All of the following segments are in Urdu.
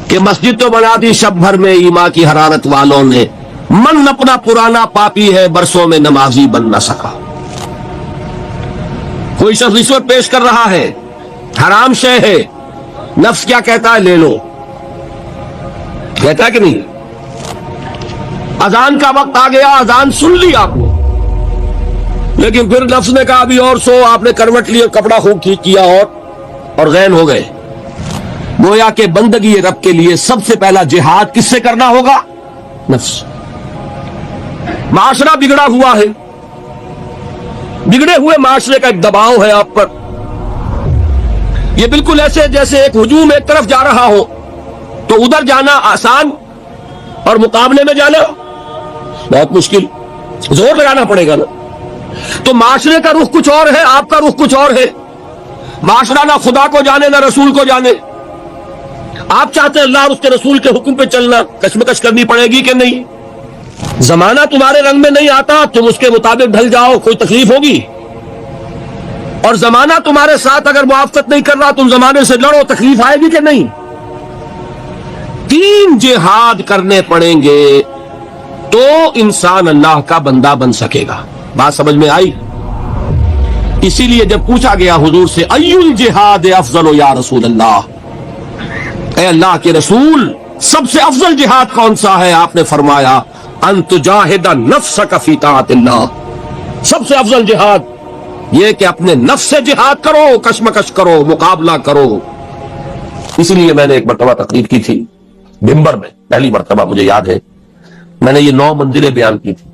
کہ مسجد تو بنا دی شب بھر میں ایمان کی حرارت والوں نے، من اپنا پرانا پاپی ہے برسوں میں نمازی بن نہ سکا۔ کوئی شخص رشوت پیش کر رہا ہے، حرام شے ہے، نفس کیا کہتا ہے؟ لے لو، کہتا ہے کہ نہیں؟ اذان کا وقت آ گیا، اذان سن لی آپ نے، لیکن پھر نفس نے کہا ابھی اور سو، آپ نے کروٹ لی، کپڑا خوب ٹھیک کیا اور غین ہو گئے۔ گویا کہ بندگی رب کے لیے سب سے پہلا جہاد کس سے کرنا ہوگا؟ نفس۔ معاشرہ بگڑا ہوا ہے، بگڑے ہوئے معاشرے کا ایک دباؤ ہے آپ پر۔ یہ بالکل ایسے جیسے ایک ہجوم ایک طرف جا رہا ہو تو ادھر جانا آسان اور مقابلے میں جانا بہت مشکل، زور لگانا پڑے گا نا۔ تو معاشرے کا رخ کچھ اور ہے، آپ کا رخ کچھ اور ہے۔ معاشرہ نہ خدا کو جانے نہ رسول کو جانے۔ آپ چاہتے ہیں اللہ اور اس کے رسول کے حکم پہ چلنا، کشمکش کرنی پڑے گی کہ نہیں؟ زمانہ تمہارے رنگ میں نہیں آتا، تم اس کے مطابق ڈھل جاؤ، کوئی تکلیف ہوگی؟ اور زمانہ تمہارے ساتھ اگر موافقت نہیں کر رہا، تم زمانے سے لڑو، تکلیف آئے گی کہ نہیں؟ تین جہاد کرنے پڑیں گے تو انسان اللہ کا بندہ بن سکے گا۔ بات سمجھ میں آئی؟ اسی لیے جب پوچھا گیا حضور سے ای الجہاد افضل یا رسول اللہ، اے اللہ کے رسول سب سے افضل جہاد کون سا ہے؟ آپ نے فرمایا ان تجاہد نفسک فی طاعت اللہ، سب سے افضل جہاد یہ کہ اپنے نفس سے جہاد کرو، کشمکش کرو، مقابلہ کرو۔ اس لیے میں نے ایک مرتبہ تقریر کی تھی ممبر میں، پہلی مرتبہ مجھے یاد ہے، میں نے یہ 9 منزلیں بیان کی تھی۔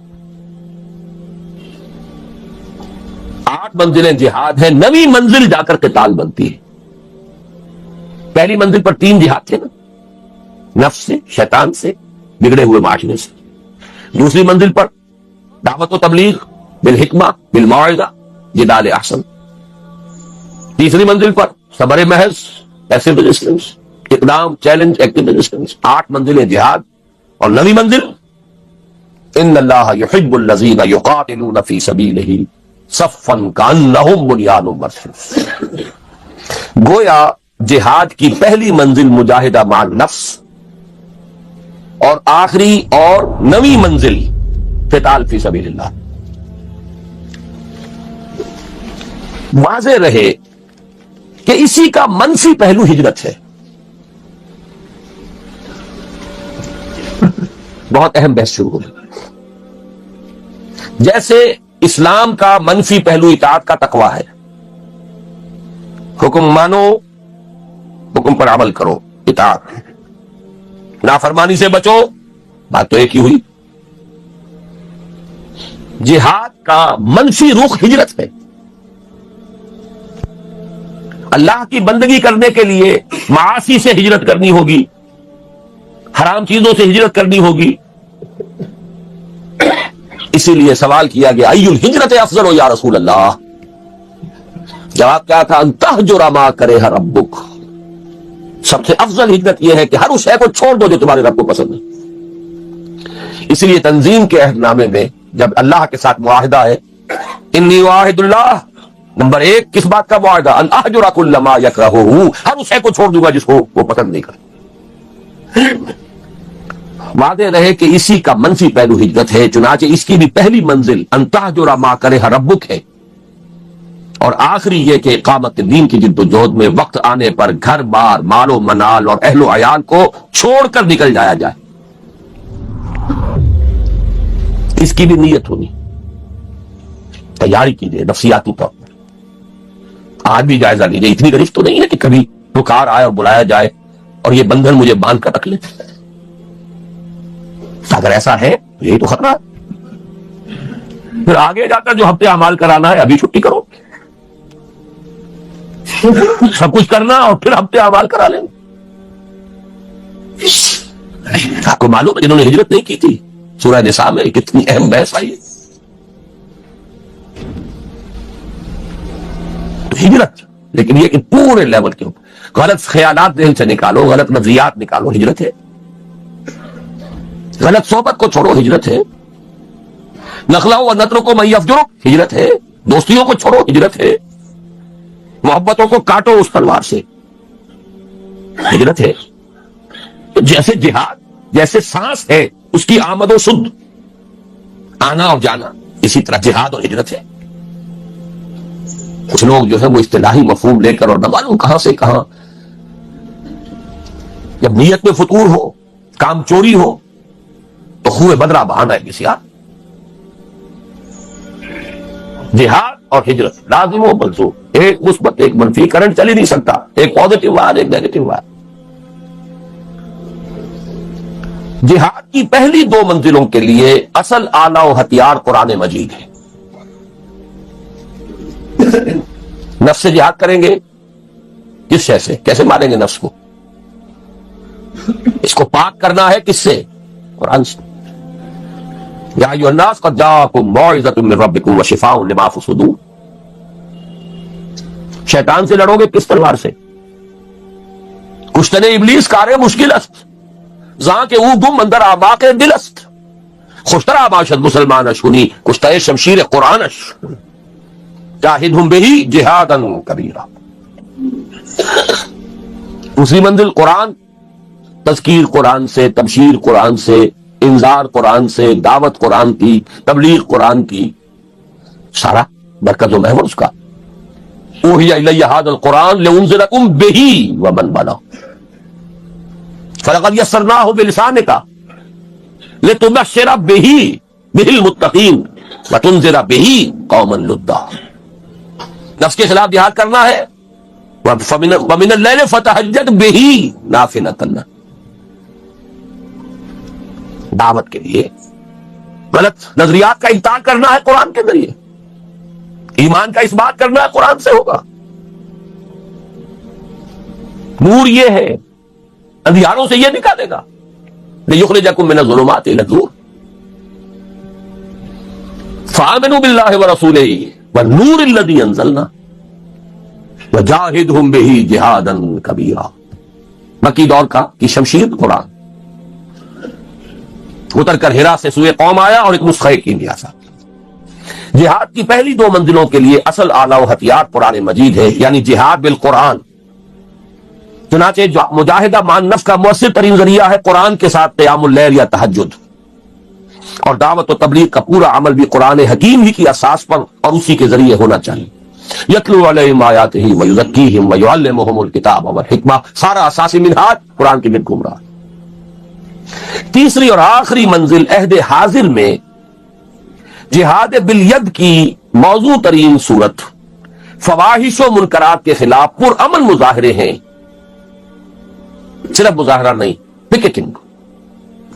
8 منزلیں جہاد ہیں، 9ویں منزل جا کر قتال بنتی ہے۔ پہلی منزل پر 3 جہاد تھے نا، نفس سے، شیطان سے، بگڑے ہوئے معاشرے سے۔ دوسری منزل پر دعوت و تبلیغ بالحکمہ بالموعظہ جدال احسن۔ تیسری منزل پر صبر محض، پیسو ریزسٹنس، اقدام، چیلنج، ایکٹیو ریزسٹنس۔ 8 منزلیں جہاد، اور 9ویں منزل ان اللہ یحب الذین یقاتلون فی سبیلہ صفا کانہم بنیان مرصوص۔ گویا جہاد کی پہلی منزل مجاہدہ مع النفس، اور آخری اور 9ویں منزل قتال فی سبیل اللہ۔ واضح رہے کہ اسی کا منفی پہلو ہجرت ہے، بہت اہم بحث شروع ہوگی۔ جیسے اسلام کا منفی پہلو اطاعت کا تقویٰ ہے، حکم مانو، حکم پر عمل کرو، اطاعت، نافرمانی سے بچو، بات تو ایک ہی ہوئی۔ جہاد کا منفی رخ ہجرت ہے۔ اللہ کی بندگی کرنے کے لیے معاصی سے ہجرت کرنی ہوگی، حرام چیزوں سے ہجرت کرنی ہوگی۔ اسی لیے سوال کیا گیا ای الہجرت افضل یا رسول اللہ؟ جواب کیا تھا؟ ان تہجر ما کرہ ربک، سب سے افضل ہجرت یہ ہے کہ ہر اس شے کو چھوڑ دو جو تمہارے رب کو پسند ہے۔ اسی لیے تنظیم کے عہد نامے میں جب اللہ کے ساتھ معاہدہ ہے، انی واحد اللہ، نمبر 1 کس بات کا معاہدہ؟ ان اہجر کل ما یکرہ، ہر اس شے کو چھوڑ دوں گا جس کو وہ پسند نہیں کرتا۔ واضح رہے کہ اسی کا منفی پہلو ہجرت ہے، چنانچہ اس کی بھی پہلی منزل ان تہجر ما کرہ ربک ہے، اور آخری یہ کہ اقامت دین کی جد و جہد میں وقت آنے پر گھر بار، مال و منال اور اہل و عیال کو چھوڑ کر نکل جایا جائے۔ اس کی بھی نیت ہونی، تیاری کیجیے نفسیاتی طور پر۔ آج بھی جائزہ لیجیے، اتنی غریب تو نہیں ہے کہ کبھی پکار آئے اور بلایا جائے اور یہ بندھن مجھے باندھ کر رکھ لے۔ اگر ایسا ہے تو یہی تو خطرہ ہے۔ پھر آگے جا کر جو ہفتے اعمال کرانا ہے ابھی چھٹی کرو، سب کچھ کرنا اور پھر ہفتے اعمال کرا لیں۔ آپ کو معلوم ہے جنہوں نے ہجرت نہیں کی تھی، سورہ نساء میں کتنی اہم بحث آئی ہے۔ تو ہجرت، لیکن یہ کہ پورے لیول کے اوپر غلط خیالات ذہن سے نکالو، غلط نظریات نکالو، ہجرت ہے۔ غلط صحبت کو چھوڑو، ہجرت ہے۔ نخلہ و نطر کو من یفجرک، ہجرت ہے۔ دوستیوں کو چھوڑو، ہجرت ہے۔ محبتوں کو کاٹو اس تلوار سے، ہجرت ہے۔ جیسے جہاد جیسے سانس ہے اس کی آمد و شد آنا اور جانا، اسی طرح جہاد اور ہجرت ہے۔ کچھ لوگ جو ہے وہ اصطلاحی مفہوم لے کر اور نہ معلوم کہاں سے کہاں، جب نیت میں فطور ہو، کام چوری ہو تو خوہ بدرہ بہانا ہے کسی آپ۔ جہاد اور ہجرت لازم و منصوب، ایک مثبت ایک منفی، کرنٹ چل ہی نہیں سکتا، ایک پازیٹو وائر ایک نیگیٹو وائر۔ جہاد کی پہلی دو منزلوں کے لیے اصل آلہ و ہتھیار قرآن مجید ہے۔ نفس سے جہاد کریں گے، کس شے سے؟ کیسے ماریں گے نفس کو؟ اس کو پاک کرنا ہے کس سے؟ قرآن سے۔ یا ایھا الناس قد جاءکم موعظۃ من ربکم وشفاء لما فی الصدور۔ شیطان سے لڑو گے کس تلوار سے؟ کشتن ابلیس کار مشکل است، زاں کے او گم اندر آماق دل است، خوشتر باشد مسلمان اشکنی کشتہ شمشیر قرآنش، جاہدہم بہی جہادا کبیرا۔ دوسری منزل قرآن، تذکیر قرآن سے، تبشیر قرآن سے، انذار قرآن سے، دعوت قرآن کی، تبلیغ قرآن کی، سارا برکت و محور اس کا۔ اوحی الی ھذا القرآن لانذرکم بہ ومن بلغ فلقد یسرناہ بلسانک لتبشر بہ المتقین وتنذر بہ قوما لدا۔ نفس کے خلاف جہاد کرنا ہے، ومن اللیل فتہجد بہ نافلۃ لک، دعوت کے لیے غلط نظریات کا انکار کرنا ہے قرآن کے ذریعے، ایمان کا اس بات کرنا ہے قرآن سے ہوگا۔ نور یہ ہے، اندھیاروں سے یہ نکالے گا، لِيُخْرِجَكُم مِّنَ الظُّلُمَاتِ إِلَى النُّورِ فَآمِنُوا بِاللَّهِ وَرَسُولِهِ وَالنُّورِ الَّذِي أَنزَلْنَا وَجَاهِدْهُمْ بِهِ جِهَادًا كَبِيرًا۔ مکی دور کا کی شمشیر قرآن اتر کر ہرا سے سوئے قوم آیا اور ایک نسخہ کیمیا تھا۔ جہاد کی پہلی دو منزلوں کے لیے اصل آلہ و ہتھیار قرآن مجید ہے، یعنی جہاد بالقرآن۔ چنانچہ مجاہدہ مان نفس کا مؤثر ترین ذریعہ ہے قرآن کے ساتھ قیام اللیل یا تہجد، اور دعوت و تبلیغ کا پورا عمل بھی قرآن حکیم ہی کی اساس پر اور اسی کے ذریعے ہونا چاہیے۔ یتلو علیہم آیاتہ ویزکیہم ویعلمہم الکتاب والحکمہ، سارا اساسی منہاج قرآن کے گرد گھوم رہا ہے۔ تیسری اور آخری منزل عہد حاضر میں جہاد بالید کی موضوع ترین صورت فواحش و منکرات کے خلاف پرامن مظاہرے ہیں، صرف مظاہرہ نہیں، پکیٹنگ،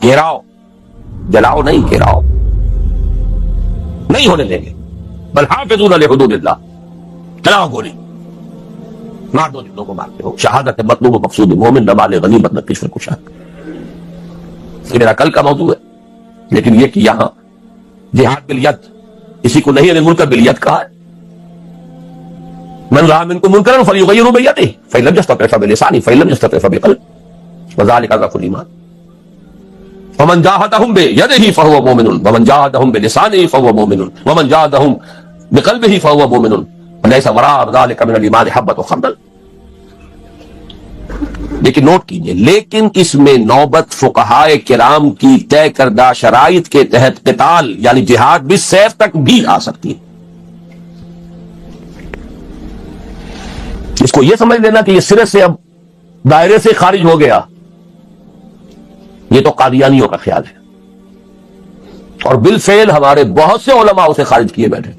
گھیراؤ، جلاؤ نہیں، گھیراؤ نہیں ہونے دیں گے، بل حافظون لحدود اللہ، چلاؤ گولی، مار دو جنوں کو مارتے ہو، شہادت مطلوب و مقصود مومن نہ مال غنیمت نہ کشف کشاد۔ یہ میرا کل کا موضوع ہے، لیکن یہ کہ یہاں جہاد بالید، اسی کو نہیں المنکر بالید کہا ہے۔ من رأى منکم منکرا فلیغیرہ بیدہ فإن لم یستطع فبلسانہ فإن لم یستطع فبقلبہ وذلک اضعف الایمان ومن جاہدہم بیدہ فہو مؤمن ومن جاہدہم بلسانہ فہو مؤمن ومن جاہدہم بقلبہ فہو مؤمن ولیس وراء ذلک من الایمان حبۃ خردل۔ لیکن نوٹ کیجئے، لیکن اس میں نوبت فقہائے کرام کی طے کردہ شرائط کے تحت قتال یعنی جہاد بالسیف تک بھی آ سکتی ہے۔ اس کو یہ سمجھ لینا کہ یہ سرے سے اب دائرے سے خارج ہو گیا، یہ تو قادیانیوں کا خیال ہے، اور بالفعل ہمارے بہت سے علماء اسے خارج کیے بیٹھے،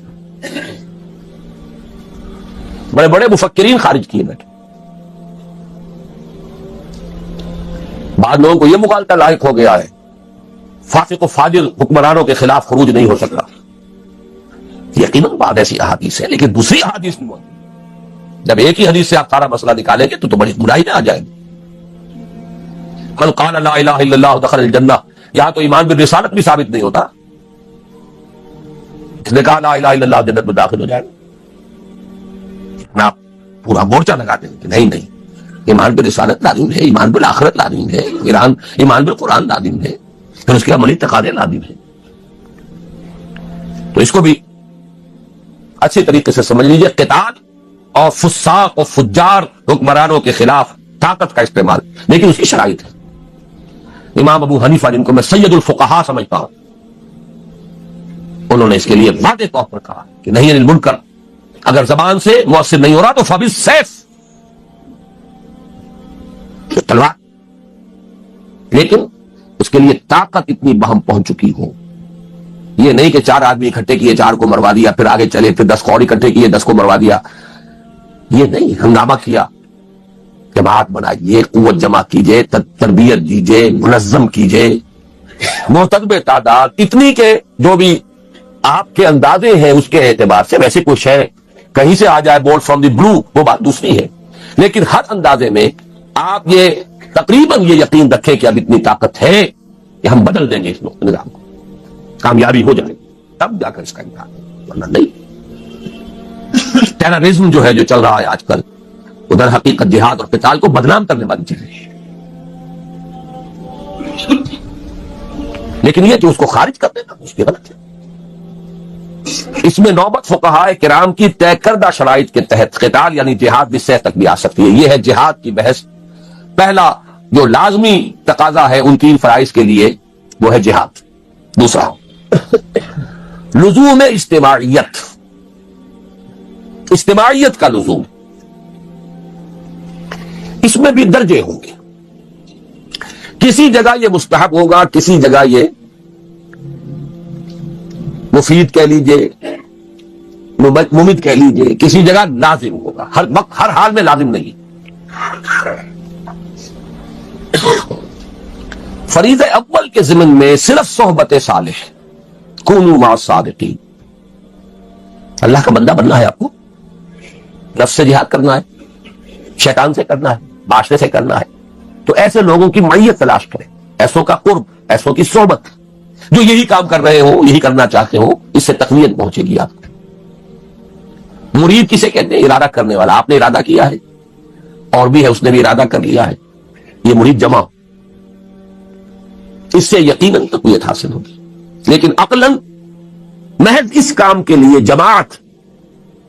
بڑے بڑے مفکرین خارج کیے بیٹھے۔ بعض لوگوں کو یہ مغالطہ لاحق ہو گیا ہے، فاسق و فاجر حکمرانوں کے خلاف خروج نہیں ہو سکتا۔ یقیناً بعض ایسی احادیث ہے، لیکن دوسری احادیث بھی موجود۔ جب ایک ہی حدیث سے آپ سارا مسئلہ نکالیں گے تو بڑی گمراہی میں آ جائے گی۔ من قال لا الہ الا اللہ دخل الجنہ، یہاں تو ایمان بالرسالت بھی ثابت نہیں ہوتا، اس نے کہا لا الہ الا اللہ جنت میں داخل ہو جائے گا، آپ پورا مورچہ لگا دیں کہ نہیں نہیں، ایمان بالرسالت لازم ہے، ایمان بالآخرت لازم ہے، ایمان بالقرآن لازم ہے، پھر اس کے عملی تقاضے لازم ہے۔ تو اس کو بھی اچھی طریقے سے سمجھ لیجئے، قتال اور فساق و فجار حکمرانوں کے خلاف طاقت کا استعمال، لیکن اس کی شرائط ہے۔ امام ابو حنیفہ جن کو میں سید الفقہا سمجھتا ہوں، انہوں نے اس کے لیے واضح طور پر کہا کہ نہیں انل منکر، اگر زبان سے مؤثر نہیں ہو رہا تو فبالسیف، تلوار، لیکن اس کے لیے طاقت اتنی بہم پہنچ چکی ہو، یہ نہیں کہ 4 آدمی اکٹھے کیے 4 کو مروا دیا، پھر آگے چلے، پھر 10 کو اور اکٹھے کیے 10 کو مروا دیا، یہ نہیں، ہنگامہ کیا، جماعت بنائیے، قوت جمع کیجئے، تربیت دیجئے، منظم کیجئے، محتسب تعداد اتنی کہ جو بھی آپ کے اندازے ہیں اس کے اعتبار سے، ویسے کوئی شے کہیں سے آ جائے بال فرام دی بلو وہ بات دوسری ہے، لیکن ہر اندازے میں آپ یہ تقریباً یہ یقین رکھیں کہ اب اتنی طاقت ہے کہ ہم بدل دیں گے اس نظام کو، کامیابی ہو جائے تب جا کر اس کا امکان، ورنہ نہیں۔ ٹیررزم جو ہے جو چل رہا ہے آج کل، ادھر حقیقت جہاد اور قتال کو بدنام کرنے والی چیز ہے، لیکن یہ جو اس کو خارج کر دینا اس کی غلط ہے۔ اس میں نوبت فقہائے کرام کی طے کردہ شرائط کے تحت قتال یعنی جہاد بالسیف تک بھی آ سکتی ہے، یہ ہے جہاد کی بحث۔ پہلا جو لازمی تقاضا ہے ان 3 فرائض کے لیے وہ ہے جہاد۔ دوسرا لزوم اجتماعیت، اجتماعیت کا لزوم، اس میں بھی درجے ہوں گے، کسی جگہ یہ مستحب ہوگا، کسی جگہ یہ مفید کہہ لیجئے، ممد کہہ لیجئے، کسی جگہ لازم ہوگا، ہر وقت ہر حال میں لازم نہیں۔ فریضہ اول کے ضمن میں صرف صحبت صالح، کونوا مع الصادقین، اللہ کا بندہ بننا ہے آپ کو، نفس سے جہاد کرنا ہے، شیطان سے کرنا ہے، معاشرے سے کرنا ہے، تو ایسے لوگوں کی معیت تلاش کریں، ایسوں کا قرب، ایسوں کی صحبت، جو یہی کام کر رہے ہو، یہی کرنا چاہتے ہو، اس سے تقویت پہنچے گی آپ کو۔ مرید کسے کہتے ہیں؟ ارادہ کرنے والا، آپ نے ارادہ کیا ہے اور بھی ہے اس نے بھی ارادہ کر لیا ہے، یہ مرید جمع، اس سے یقیناً تقویت حاصل ہوگی۔ لیکن عقلاً محض اس کام کے لیے جماعت،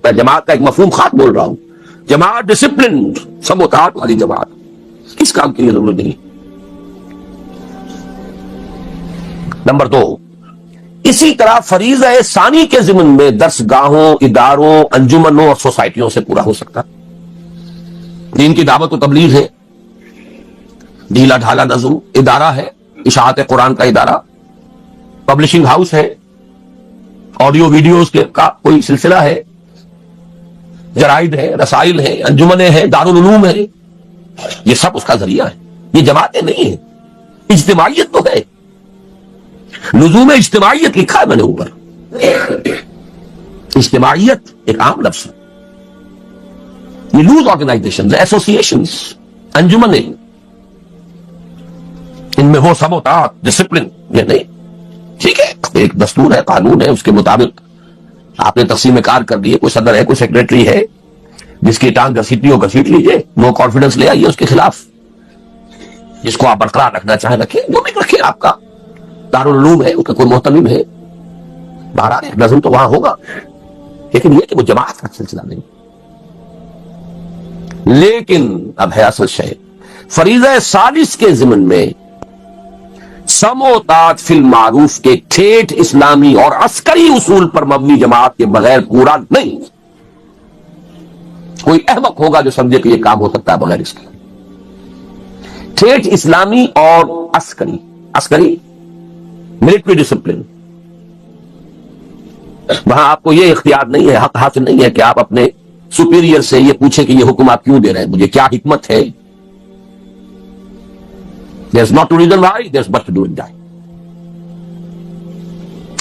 میں جماعت کا ایک مفہوم خاص بول رہا ہوں، جماعت ڈسپلن، سموتاعت والی جماعت، کس کام کے لیے ضرورت نہیں۔ نمبر 2، اسی طرح فریضہ ثانی کے ضمن میں درس گاہوں، اداروں، انجمنوں اور سوسائٹیوں سے پورا ہو سکتا۔ دین کی دعوت و تبلیغ ہے، ڈھیلا ڈھالا نظم ادارہ ہے، اشاعت قرآن کا ادارہ، پبلشنگ ہاؤس ہے، آڈیو ویڈیوز کا کوئی سلسلہ ہے، جرائد ہے، رسائل ہے، انجمنیں ہیں، دارالعلوم ہے، یہ سب اس کا ذریعہ ہے، یہ جماعتیں نہیں ہیں۔ اجتماعیت تو ہے، لزوم اجتماعیت لکھا ہے میں نے اوپر، اجتماعیت ایک عام لفظ ہے، یہ لوز آرگنائزیشن، ایسوسیشنز، انجمنیں، ان میں وہ سموتاعت، ڈسپلن یہ نہیں۔ ٹھیک ہے، ایک دستور ہے، قانون ہے، اس کے مطابق آپ نے تقسیم کار کر دی ہے، کوئی صدر ہے، کوئی سیکریٹری ہے، جس کی ٹانگ گھسیٹنی ہو گھسیٹ لیجئے، نو کانفیڈنس لے آئیے اس کے خلاف، جس کو آپ برقرار رکھنا چاہیں رکھیں، جو بھی رکھیں، آپ کا دارالعلوم ہے، اس کا کوئی محتمم ہے، بہرحال ایک نظم تو وہاں ہوگا، لیکن یہ کہ وہ جماعت کا سلسلہ نہیں۔ لیکن اب ہے اصل شے، فریضہ ثالث کے ضمن میں سم و طاعت فی المعروف کے ٹھیٹھ اسلامی اور عسکری اصول پر مبنی جماعت کے بغیر پورا نہیں۔ کوئی احمق ہوگا جو سمجھے کہ یہ کام ہو سکتا ہے بغیر اس کے۔ ٹھیٹھ اسلامی اور عسکری ملٹری ڈسپلن، وہاں آپ کو یہ اختیار نہیں ہے، حق حاصل نہیں ہے کہ آپ اپنے سپیریئر سے یہ پوچھیں کہ یہ حکم آپ کیوں دے رہے ہیں، مجھے کیا حکمت ہے۔ There's not a reason why, there's but to do it die۔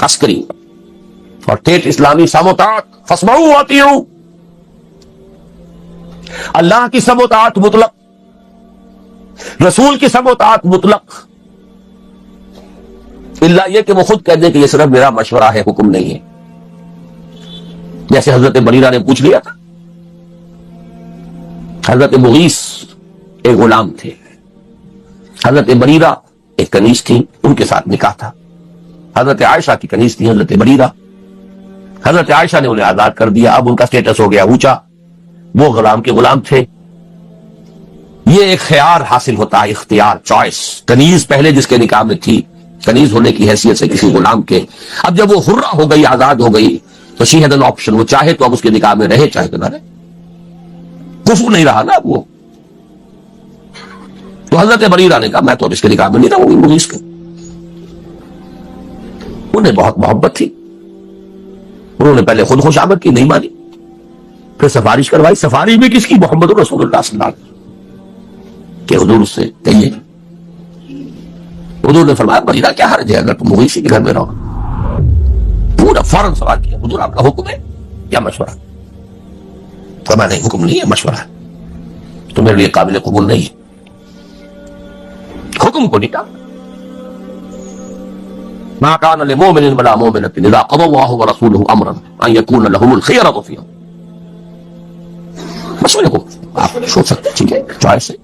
عسکری اور ٹھیٹھ اسلامی سم و طاعت، فاسمعوا واطیعوا، اللہ کی سم و طاعت مطلق، رسول کی سم و طاعت مطلق، اللہ یہ کہ وہ خود کہہ دیں کہ یہ صرف میرا مشورہ ہے، حکم نہیں ہے، جیسے حضرت بریرہ نے پوچھ لیا تھا۔ حضرت مغیث ایک غلام تھے، حضرت بریرہ ایک کنیز تھی، ان کے ساتھ نکاح تھا، حضرت عائشہ کی کنیز تھی حضرت بریرہ، حضرت عائشہ نے انہیں آزاد کر دیا، اب ان کا سٹیٹس ہو گیا اونچا، وہ غلام کے غلام تھے، یہ ایک خیار حاصل ہوتا ہے، اختیار، چوائس. کنیز پہلے جس کے نکاح میں تھی، کنیز ہونے کی حیثیت سے کسی غلام کے، اب جب وہ حرہ ہو گئی، آزاد ہو گئی، تو شی ہیڈ این آپشن. وہ چاہے تو اب اس کے نکاح میں رہے، چاہے تو نہ رہے. کفر نہیں رہا نا اب وہ. تو حضرت بریرہ نے کہا میں تو اب اس کے نکاح میں نہیں رہوں گی مغیث کے. انہیں بہت محبت تھی، انہوں نے پہلے خود خوشامد کی، نہیں مانی، پھر سفارش کروائی. سفارش بھی کس کی؟ محمد رسول اللہ صلی اللہ علیہ وسلم کہ حضور سے کہیے. حضور نے فرمایا بریرہ کیا حرج ہے اگر تم مغیثی کے گھر میں رہو. پورا فوراً سوال کیا حضور آپ کا حکم ہے یا مشورہ؟ فرمایا نہیں، حکم نہیں ہے، مشورہ ہے، تو میرے لیے قابل قبول نہیں ہے. حکم کو نہیں ٹالا. ما كان لمؤمن ولا مؤمنة اذا قضى الله ورسوله امرا ان يكون لهم الخيرة فيهم. مشورے کو آپ سوچ سکتے ہیں، ٹھیک ہے، چوائس ہے.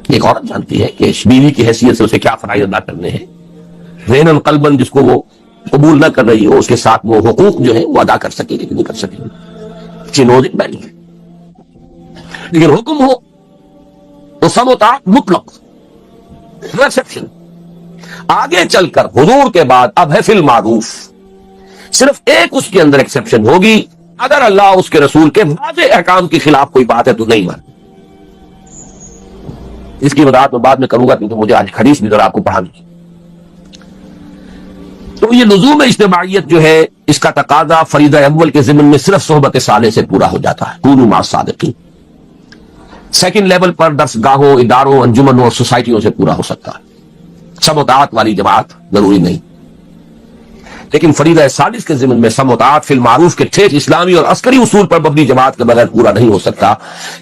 ایک عورت جانتی ہے کہ بیوی کی حیثیت سے اسے کیا فرائض ادا کرنے ہیں. ذہناً قلباً جس کو وہ قبول نہ کر رہی ہو، اس کے ساتھ وہ حقوق جو ہے وہ ادا کر سکے گی کہ نہیں کر سکے گی. She knows it better. لیکن حکم ہو تو سم و طاعت مطلق، نو ایکسیپشن. آگے چل کر حضور کے بعد اب ہے فی المعروف. صرف ایک اس کے اندر ایکسیپشن ہوگی، اگر اللہ اس کے رسول کے واضح احکام کے خلاف کوئی بات ہے تو نہیں مان. اس کی وضاحت میں بعد میں کروں گا کیونکہ مجھے آج حدیث بھی ذرا آپ کو پڑھانی ہے. تو یہ لزوم اجتماعیت جو ہے، اس کا تقاضا فریضہ اول کے ضمن میں صرف صحبت صالح سے پورا ہو جاتا ہے، کونوا مع الصادقین. سیکنڈ لیول پر درس گاہوں، اداروں، انجمنوں اور سوسائٹیوں سے پورا ہو سکتا ہے. سم و طاعت والی جماعت ضروری نہیں. لیکن فریضہ ثالث کے ضمن میں سم و طاعت فی المعروف کے ٹھیک اسلامی اور عسکری اصول پر مبنی جماعت کے بغیر پورا نہیں ہو سکتا.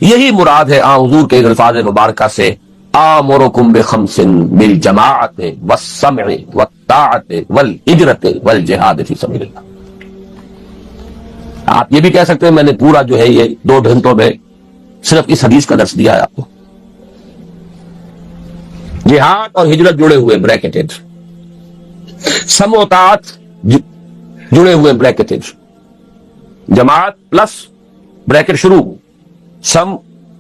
یہی مراد ہے حضور کے الفاظ مبارکہ سے آمرکم بخمس بالجماعت والسمع والطاعت والہجرت والجہاد فی سبیل اللہ. آپ یہ بھی کہہ سکتے ہیں میں نے پورا جو ہے یہ 2 گھنٹوں میں صرف اس حدیث کا درس دیا ہے آپ کو. جہاد اور ہجرت جڑے ہوئے بریکٹڈ، سم و طاعت جڑے ہوئے بریکٹڈ، جماعت پلس بریکٹ شروع، سم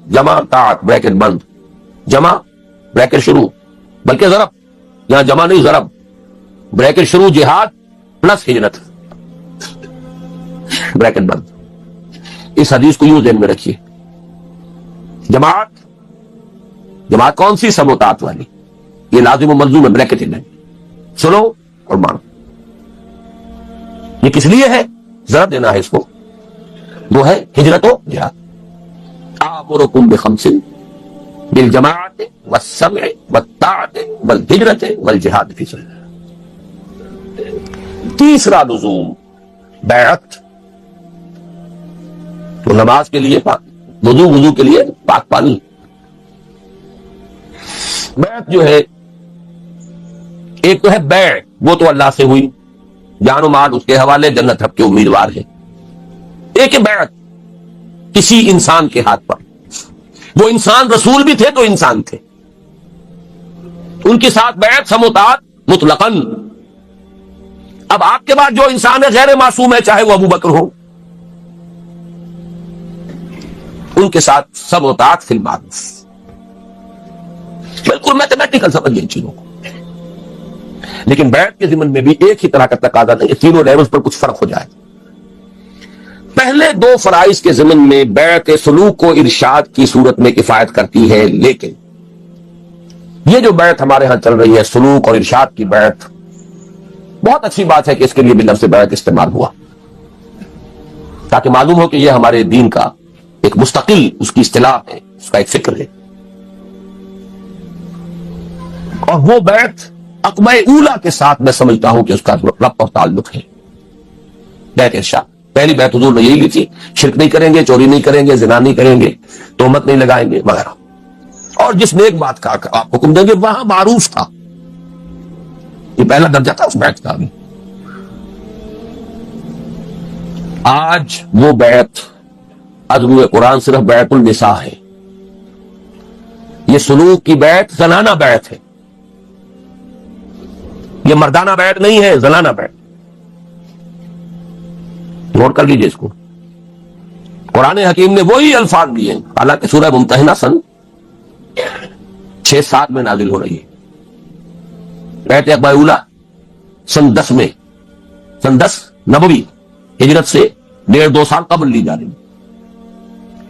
جمع طاعت بریکٹ بند، جمع بریکٹ شروع، بلکہ ضرب، یہاں جمع نہیں ضرب، بریکٹ شروع جہاد پلس ہجرت بریکٹ بند. اس حدیث کو یوں ذہن میں رکھیے. جماعت کون سی؟ سم و طاعت والی. یہ لازم و ملزوم ہے، بریکٹ ہے، سنو اور مانو. یہ کس لیے ہے؟ ضرب دینا ہے اس کو. وہ ہے ہجرت و جہاد. آمرکم بخمس بالجماعت والسمع والطاعت والہجرت والجہاد فی سبیل اللہ. تیسرا لزوم بیعت. تو نماز کے لیے وضو کے لیے پاک پانی. بیعت جو ہے ایک تو ہے بیع، وہ تو اللہ سے ہوئی، جان و مال اس کے حوالے، جنت رب کے امیدوار ہے. ایک ہے بیعت کسی انسان کے ہاتھ پر. وہ انسان رسول بھی تھے تو انسان تھے، ان کے ساتھ بیعت سم و طاعت مطلقاً. اب آپ کے بعد جو انسان ہے غیر معصوم ہے، چاہے وہ ابو بکر ہو، ان کے ساتھ سم و طاعت فی المعروف. بالکل میتھمیٹیکل سمجھیے ان چیزوں کو. لیکن بیعت کے ضمن میں بھی ایک ہی طرح کا تقاضا نہیں، تینوں لیولز پر کچھ فرق ہو جائے. پہلے 2 فرائض کے ضمن میں بیعت سلوک کو ارشاد کی صورت میں کفایت کرتی ہے. لیکن یہ جو بیعت ہمارے ہاں چل رہی ہے، سلوک اور ارشاد کی بیعت، بہت اچھی بات ہے کہ اس کے لیے بھی لفظ بیعت استعمال ہوا، تاکہ معلوم ہو کہ یہ ہمارے دین کا ایک مستقل اس کی اصطلاح ہے، اس کا ایک فکر ہے. اور وہ بیعت عقبہ اولا کے ساتھ میں سمجھتا ہوں کہ اس کا ربط اور تعلق ہے. بیعت ارشاد، پہلی بیعت حضور نے یہی لی تھی، شرک نہیں کریں گے، چوری نہیں کریں گے، زنا نہیں کریں گے، تہمت نہیں لگائیں گے وغیرہ. اور جس نے ایک بات کا آپ حکم دیں گے وہاں معروف تھا. یہ پہلا درجہ تھا اس بیعت کا. بھی آج وہ بیعت ازرو قرآن صرف بیعت النساء ہے. یہ سلوک کی بیعت زنانہ بیعت ہے، یہ مردانہ بیعت نہیں ہے، زنانہ بیعت. نوٹ کر لیجئے اس کو. قرآن حکیم نے وہی الفاظ دیے، حالانکہ سورہ ممتحنہ سن 6-7 میں نازل ہو رہی ہے۔ بیعت عقبہ اولا سن 10 میں، سن 10 نبوی ہجرت سے 1.5-2 سال قبل لی جا رہی ہے۔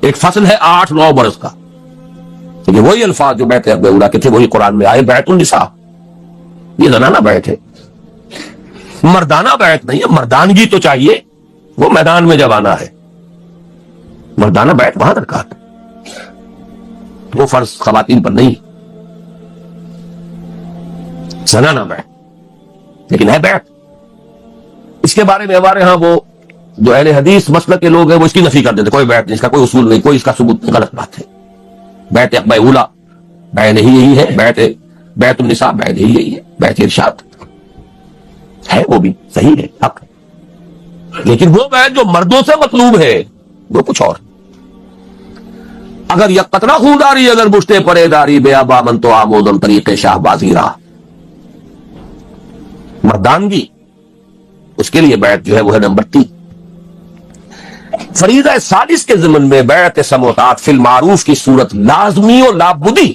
ایک فصل ہے 8-9 برس کا، یہ وہی الفاظ جو بیعت عقبہ اولا کے تھے وہی قرآن میں آئے۔ بیعت النساء، یہ زنانہ بیعت ہے، مردانہ بیعت نہیں ہے۔ مردانگی تو چاہیے، وہ میدان میں جب آنا ہے۔ مردانہ بیعت وہاں درکار، وہ فرض خواتین پر نہیں، زنانہ بیعت لیکن ہے بیعت۔ اس کے بارے میں ہمارے ہاں وہ جو اہل حدیث مسلک کے لوگ ہیں وہ اس کی نفی کر دیتے، کوئی بیعت نہیں، اس کا کوئی اصول نہیں، کوئی اس کا ثبوت نہیں، غلط بات ہے۔ بیعت عقبہ اولا بیعت ہی یہی ہے، بیعت النساء بیعت ہی یہی ہے، بیعت ارشاد ہے، وہ بھی صحیح ہے، حق ہے، لیکن وہ بیعت جو مردوں سے مطلوب ہے وہ کچھ اور۔ اگر یک قطرہ خوداری اگر مشتے پرے داری بے آبا من تو آمودم طریق شاہ بازی راہ، مردانگی اس کے لیے بیعت جو ہے وہ ہے نمبر 3۔ فریضہ سادس کے ضمن میں بیعت سموتات فی المعروف کی صورت لازمی و لابدی